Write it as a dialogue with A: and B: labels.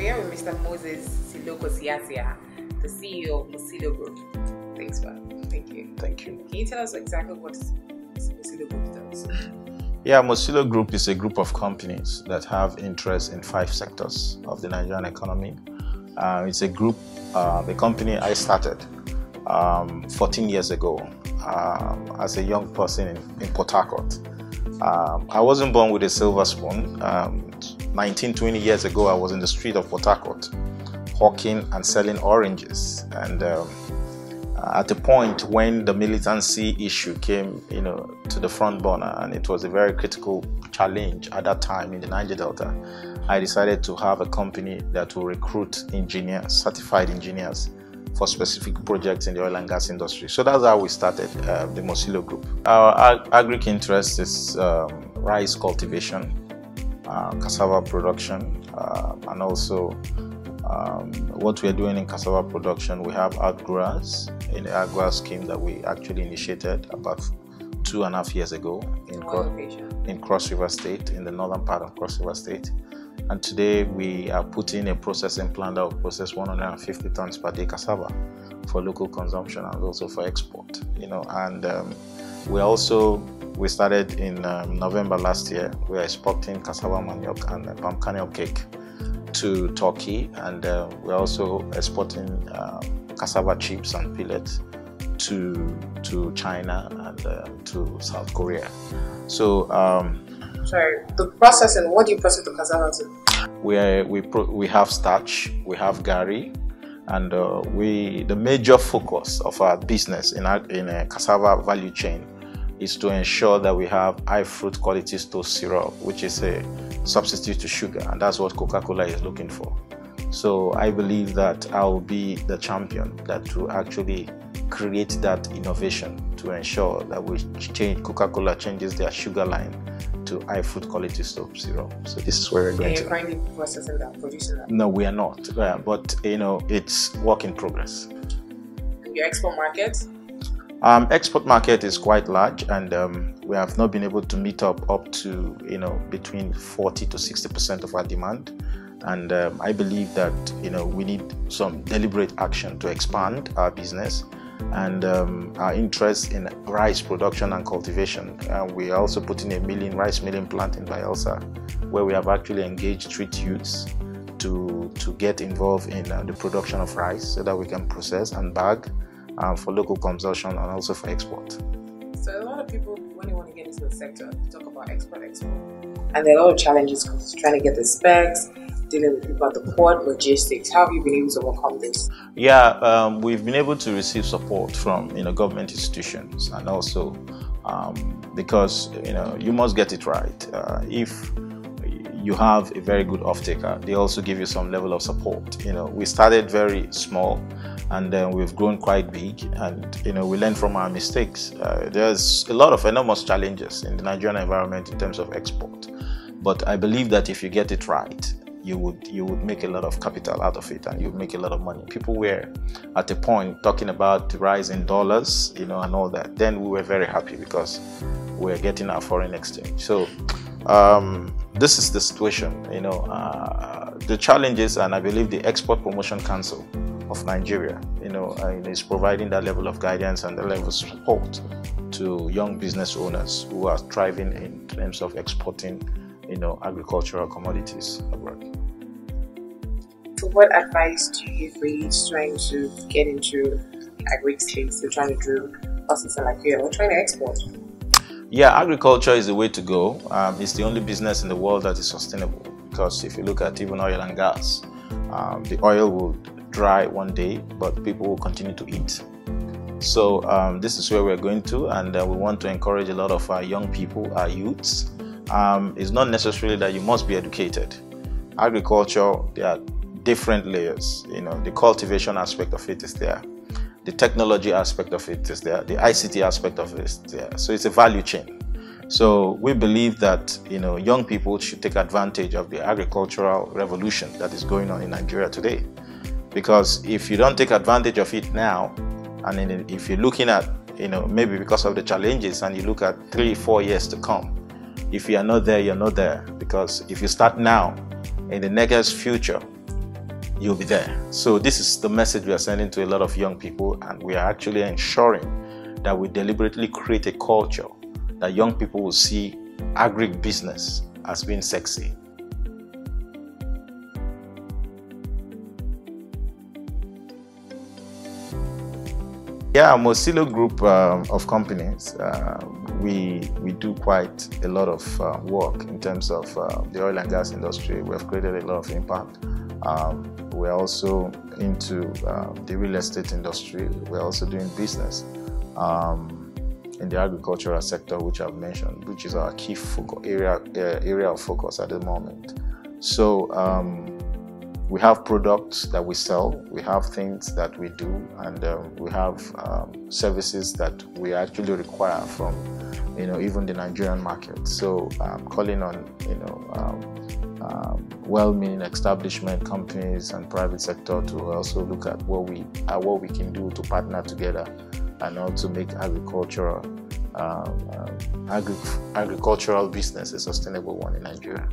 A: here with Mr. Moses Siloko Siasia, the CEO of Mosilo Group. Thank you.
B: Thank you.
A: Can you tell us exactly what Mosilo Group does?
B: Yeah, Mosilo Group is a group of companies that have interest in 5 sectors of the Nigerian economy. It's a group, the company I started 14 years ago as a young person in Port Harcourt. I wasn't born with a silver spoon. 19-20 years ago, I was in the street of Port Harcourt, hawking and selling oranges. And at the point when the militancy issue came, to the front burner, and it was a very critical challenge at that time in the Niger Delta, I decided to have a company that will recruit engineers, certified engineers, for specific projects in the oil and gas industry. So that's how we started the Mosilo Group. Our agric interest is rice cultivation, cassava production, and also what we are doing in cassava production. We have outgrowers in the outgrower scheme that we actually initiated about 2.5 years ago in Cross River State, in the northern part of Cross River State. And today we are putting a processing plant that will process 150 tons per day cassava for local consumption and also for export. And we started in November last year. We are exporting cassava manioc and palm kernel cake to Turkey, and we're also exporting cassava chips and pellets to China and to South Korea. So
A: the processing, what do you process the cassava to?
B: We have starch, we have gari, and the major focus of our business in a cassava value chain is to ensure that we have high fruit quality toast syrup, which is a substitute to sugar, and that's what Coca-Cola is looking for. So I believe that I will be the champion that will actually create that innovation to ensure that Coca-Cola changes their sugar line to high fruit quality toast syrup. So this is where we're going to.
A: You're currently processing that, producing that?
B: No, we are not. But it's work in progress.
A: And your export market?
B: Export market is quite large, and we have not been able to meet up to between 40 to 60% of our demand. And I believe that we need some deliberate action to expand our business and our interest in rice production and cultivation. We are also putting a rice milling plant in Bayelsa, where we have actually engaged street youths to get involved in the production of rice so that we can process and bag for local consumption and also for export.
A: So a lot of people, when they want to get into the sector, talk about export. And there are a lot of challenges because trying to get the specs, dealing with people at the port, logistics. How have you been able to overcome this?
B: Yeah, we've been able to receive support from government institutions, and also because you must get it right. If you have a very good off-taker, they also give you some level of support. We started very small, and then we've grown quite big, and we learn from our mistakes. There's a lot of enormous challenges in the Nigerian environment in terms of export, but I believe that if you get it right, you would make a lot of capital out of it, and you would make a lot of money. People were at a point talking about the rise in dollars, and all that. Then we were very happy because we were getting our foreign exchange. So this is the situation. The challenges, and I believe the Export Promotion Council of Nigeria, is providing that level of guidance and the level of support to young business owners who are thriving in terms of exporting agricultural commodities abroad.
A: So what advice do you give for youth trying to get into agri space? They're trying to do processing like you or trying to export?
B: Yeah, agriculture is the way to go. It's the only business in the world that is sustainable, because if you look at even oil and gas, the oil will dry one day, but people will continue to eat. So this is where we're going to, and we want to encourage a lot of our young people, our youths. It's not necessarily that you must be educated. Agriculture, there are different layers. The cultivation aspect of it is there. The technology aspect of it is there. The ICT aspect of it is there. So it's a value chain. So we believe that young people should take advantage of the agricultural revolution that is going on in Nigeria today. Because if you don't take advantage of it now, and if you're looking at maybe because of the challenges, and you look at 3-4 years to come, if you are not there, you're not there. Because if you start now, in the next future, you'll be there. So this is the message we are sending to a lot of young people, and we are actually ensuring that we deliberately create a culture that young people will see agribusiness as being sexy. Yeah, Mosilo group of companies, we do quite a lot of work in terms of the oil and gas industry. We have created a lot of impact. We're also into the real estate industry. We're also doing business in the agricultural sector, which I've mentioned, which is our key area of focus at the moment. So we have products that we sell, we have things that we do, and we have services that we actually require from, even the Nigerian market. So I'm calling on, well-meaning establishment companies and private sector to also look at what we can do to partner together and also make agricultural business a sustainable one in Nigeria.